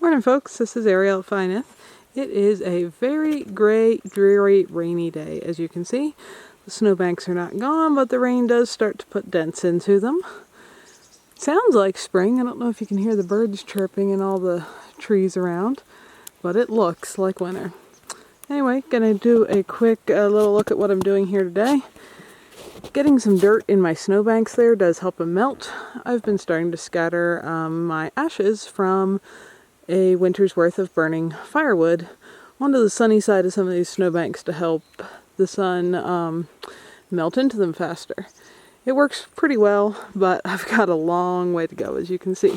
Morning folks, this is Ariel at Nyth. It is a very gray, dreary, rainy day. As you can see, the snowbanks are not gone, but the rain does start to put dents into them. Sounds like spring. I don't know if you can hear the birds chirping in all the trees around, but it looks like winter. Anyway, gonna do a quick little look at what I'm doing here today. Getting some dirt in my snowbanks there does help them melt. I've been starting to scatter my ashes from a winter's worth of burning firewood onto the sunny side of some of these snowbanks to help the sun melt into them faster. It works pretty well, but I've got a long way to go, as you can see.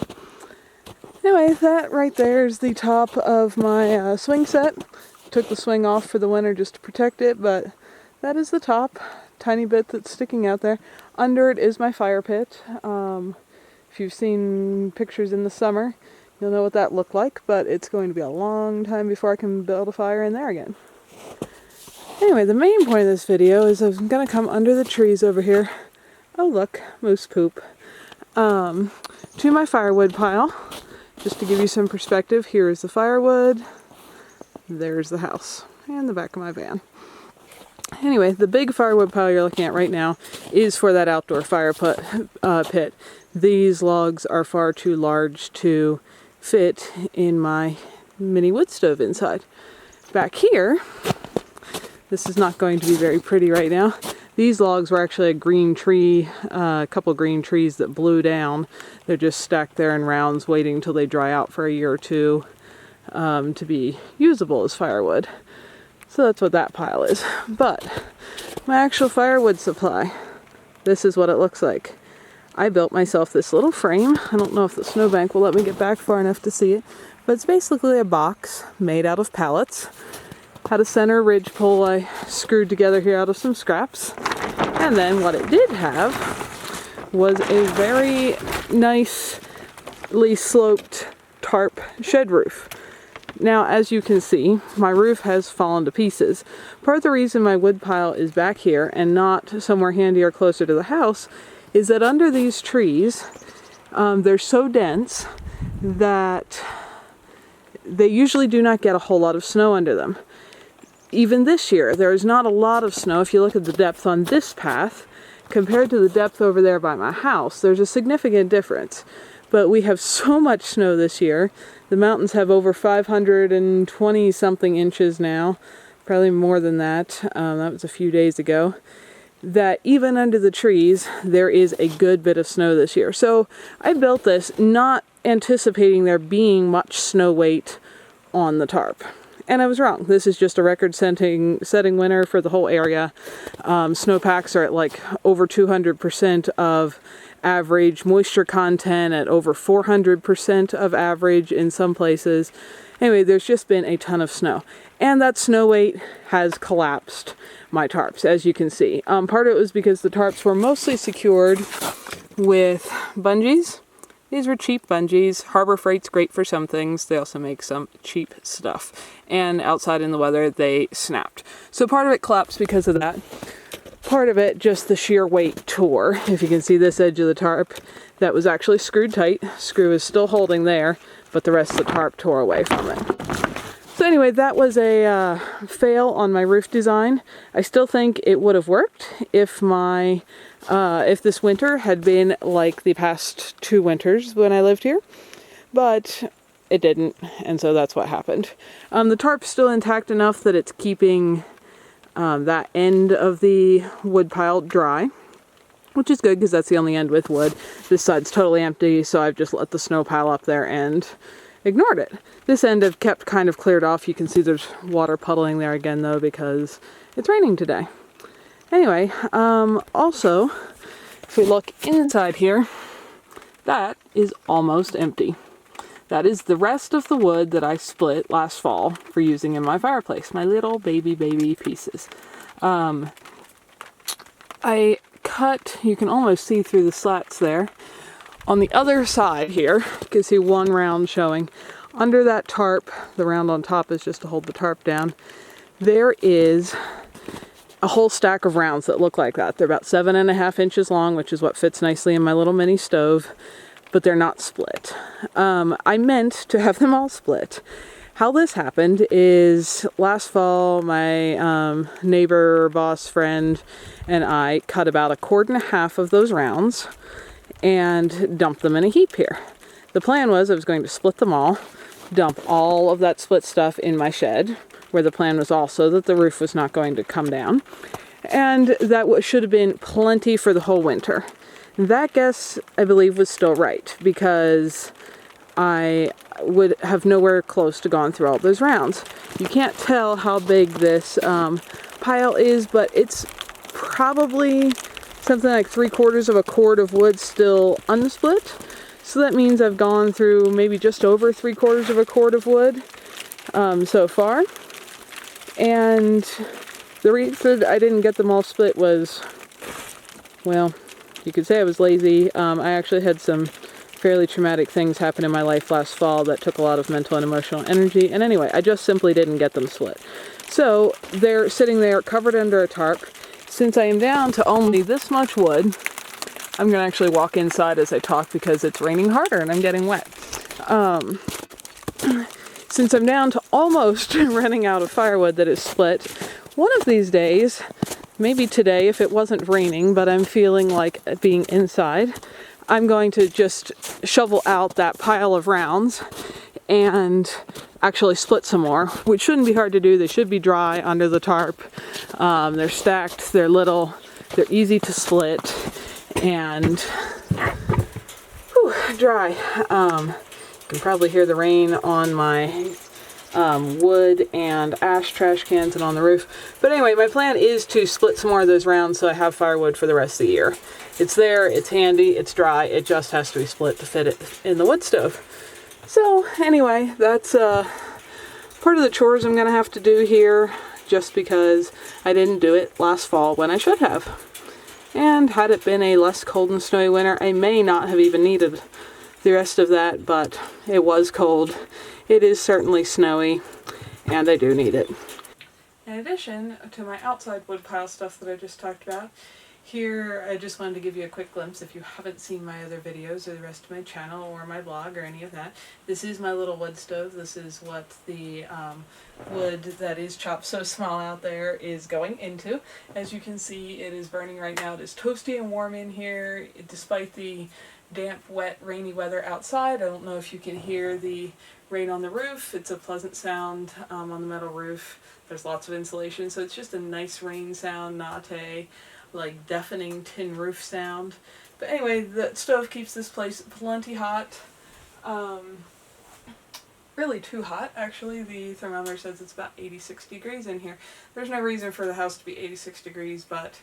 Anyway, that right there is the top of my swing set. Took the swing off for the winter just to protect it, but that is the top. Tiny bit that's sticking out there. Under it is my fire pit. If you've seen pictures in the summer, you'll know what that looked like, but it's going to be a long time before I can build a fire in there again. Anyway, the main point of this video is I'm going to come under the trees over here. Oh look, moose poop. To my firewood pile. Just to give you some perspective, here is the firewood. There's the house and the back of my van. Anyway, the big firewood pile you're looking at right now is for that outdoor fire pit. These logs are far too large to fit in my mini wood stove inside. Back here, this is not going to be very pretty right now. These logs were actually a green tree, a couple of green trees that blew down. They're just stacked there in rounds waiting until they dry out for a year or two to be usable as firewood. So that's what that pile is. But my actual firewood supply, this is what it looks like. I built myself this little frame. I don't know if the snowbank will let me get back far enough to see it, but it's basically a box made out of pallets. Had a center ridge pole I screwed together here out of some scraps. And then what it did have was a very nicely sloped tarp shed roof. Now, as you can see, my roof has fallen to pieces. Part of the reason my wood pile is back here and not somewhere handy or closer to the house is that under these trees, they're so dense that they usually do not get a whole lot of snow under them. Even this year, there is not a lot of snow. If you look at the depth on this path, compared to the depth over there by my house, there's a significant difference. But we have so much snow this year. The mountains have over 520 something inches now, probably more than that. That was a few days ago. That even under the trees, there is a good bit of snow this year. So I built this not anticipating there being much snow weight on the tarp. And I was wrong. This is just a record-setting winter for the whole area. Snowpacks are at like over 200% of average, moisture content at over 400% of average in some places. Anyway, there's just been a ton of snow. And that snow weight has collapsed my tarps, as you can see. Part of it was because the tarps were mostly secured with bungees. These were cheap bungees. Harbor Freight's great for some things. They also make some cheap stuff. And outside in the weather, they snapped. So part of it collapsed because of that. Part of it, just the sheer weight tore. If you can see this edge of the tarp, that was actually screwed tight. Screw is still holding there, but the rest of the tarp tore away from it. So anyway, that was a fail on my roof design. I still think it would have worked if if this winter had been like the past 2 winters when I lived here, but it didn't, and so that's what happened. The tarp's still intact enough that it's keeping that end of the wood pile dry, which is good because that's the only end with wood. This side's totally empty, so I've just let the snow pile up there and ignored it. This end I've kept kind of cleared off. You can see there's water puddling there again though because it's raining today. Anyway, also, if we look inside here, that is almost empty. That is the rest of the wood that I split last fall for using in my fireplace. My little baby pieces. I cut, you can almost see through the slats there. On the other side here, you can see one round showing. Under that tarp, the round on top is just to hold the tarp down. There is a whole stack of rounds that look like that. They're about 7.5 inches long, which is what fits nicely in my little mini stove. but they're not split. I meant to have them all split. How this happened is last fall my neighbor, boss, friend, and I cut about 1.5 cords of those rounds and dumped them in a heap here. The plan was I was going to split them all, dump all of that split stuff in my shed, where the plan was also that the roof was not going to come down, and that should have been plenty for the whole winter. That guess, I believe, was still right, because I would have nowhere close to gone through all those rounds. You can't tell how big this pile is, but it's probably something like 3/4 cord of wood still unsplit. So that means I've gone through maybe just over 3/4 cord of wood so far. And the reason I didn't get them all split was, well, you could say I was lazy. I actually had some fairly traumatic things happen in my life last fall that took a lot of mental and emotional energy. And anyway, I just simply didn't get them split. So they're sitting there covered under a tarp. Since I am down to only this much wood, I'm going to actually walk inside as I talk because it's raining harder and I'm getting wet. Since I'm down to almost running out of firewood that is split, one of these days, maybe today if it wasn't raining, but I'm feeling like being inside, I'm going to just shovel out that pile of rounds and actually split some more, which shouldn't be hard to do. They should be dry under the tarp. They're stacked, they're little, they're easy to split, and dry. You can probably hear the rain on my wood and ash trash cans and on the roof. But anyway, my plan is to split some more of those rounds so I have firewood for the rest of the year. It's there, it's handy, it's dry, it just has to be split to fit it in the wood stove. So anyway, that's part of the chores I'm going to have to do here, just because I didn't do it last fall when I should have. And had it been a less cold and snowy winter, I may not have even needed the rest of that, but it was cold. It is certainly snowy, and I do need it. In addition to my outside wood pile stuff that I just talked about, here I just wanted to give you a quick glimpse. If you haven't seen my other videos or the rest of my channel or my blog or any of that, this is my little wood stove. This is what the wood that is chopped so small out there is going into. As you can see, it is burning right now. It is toasty and warm in here despite the damp, wet, rainy weather outside. I don't know if you can hear the rain on the roof. It's a pleasant sound on the metal roof. There's lots of insulation, so it's just a nice rain sound, not a like deafening tin roof sound. But anyway, the stove keeps this place plenty hot. Really too hot, actually. The thermometer says it's about 86 degrees in here. There's no reason for the house to be 86 degrees, but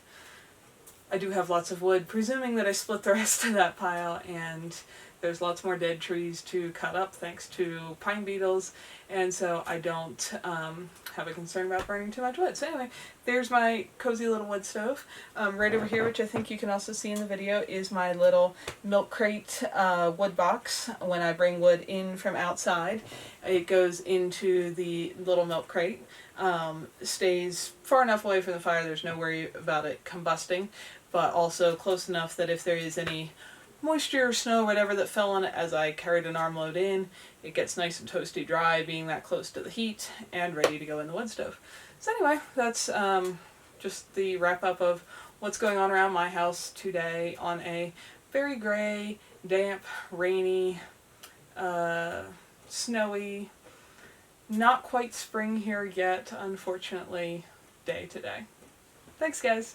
I do have lots of wood, presuming that I split the rest of that pile, and there's lots more dead trees to cut up thanks to pine beetles, and so I don't have a concern about burning too much wood. So anyway, there's my cozy little wood stove. Right over here, which I think you can also see in the video, is my little milk crate wood box. When I bring wood in from outside, it goes into the little milk crate. Stays far enough away from the fire, there's no worry about it combusting, but also close enough that if there is any moisture or snow, whatever that fell on it as I carried an armload in, it gets nice and toasty dry, being that close to the heat, and ready to go in the wood stove. So anyway, that's just the wrap up of what's going on around my house today on a very gray, damp, rainy, snowy, not quite spring here yet, unfortunately, day today. Thanks, guys.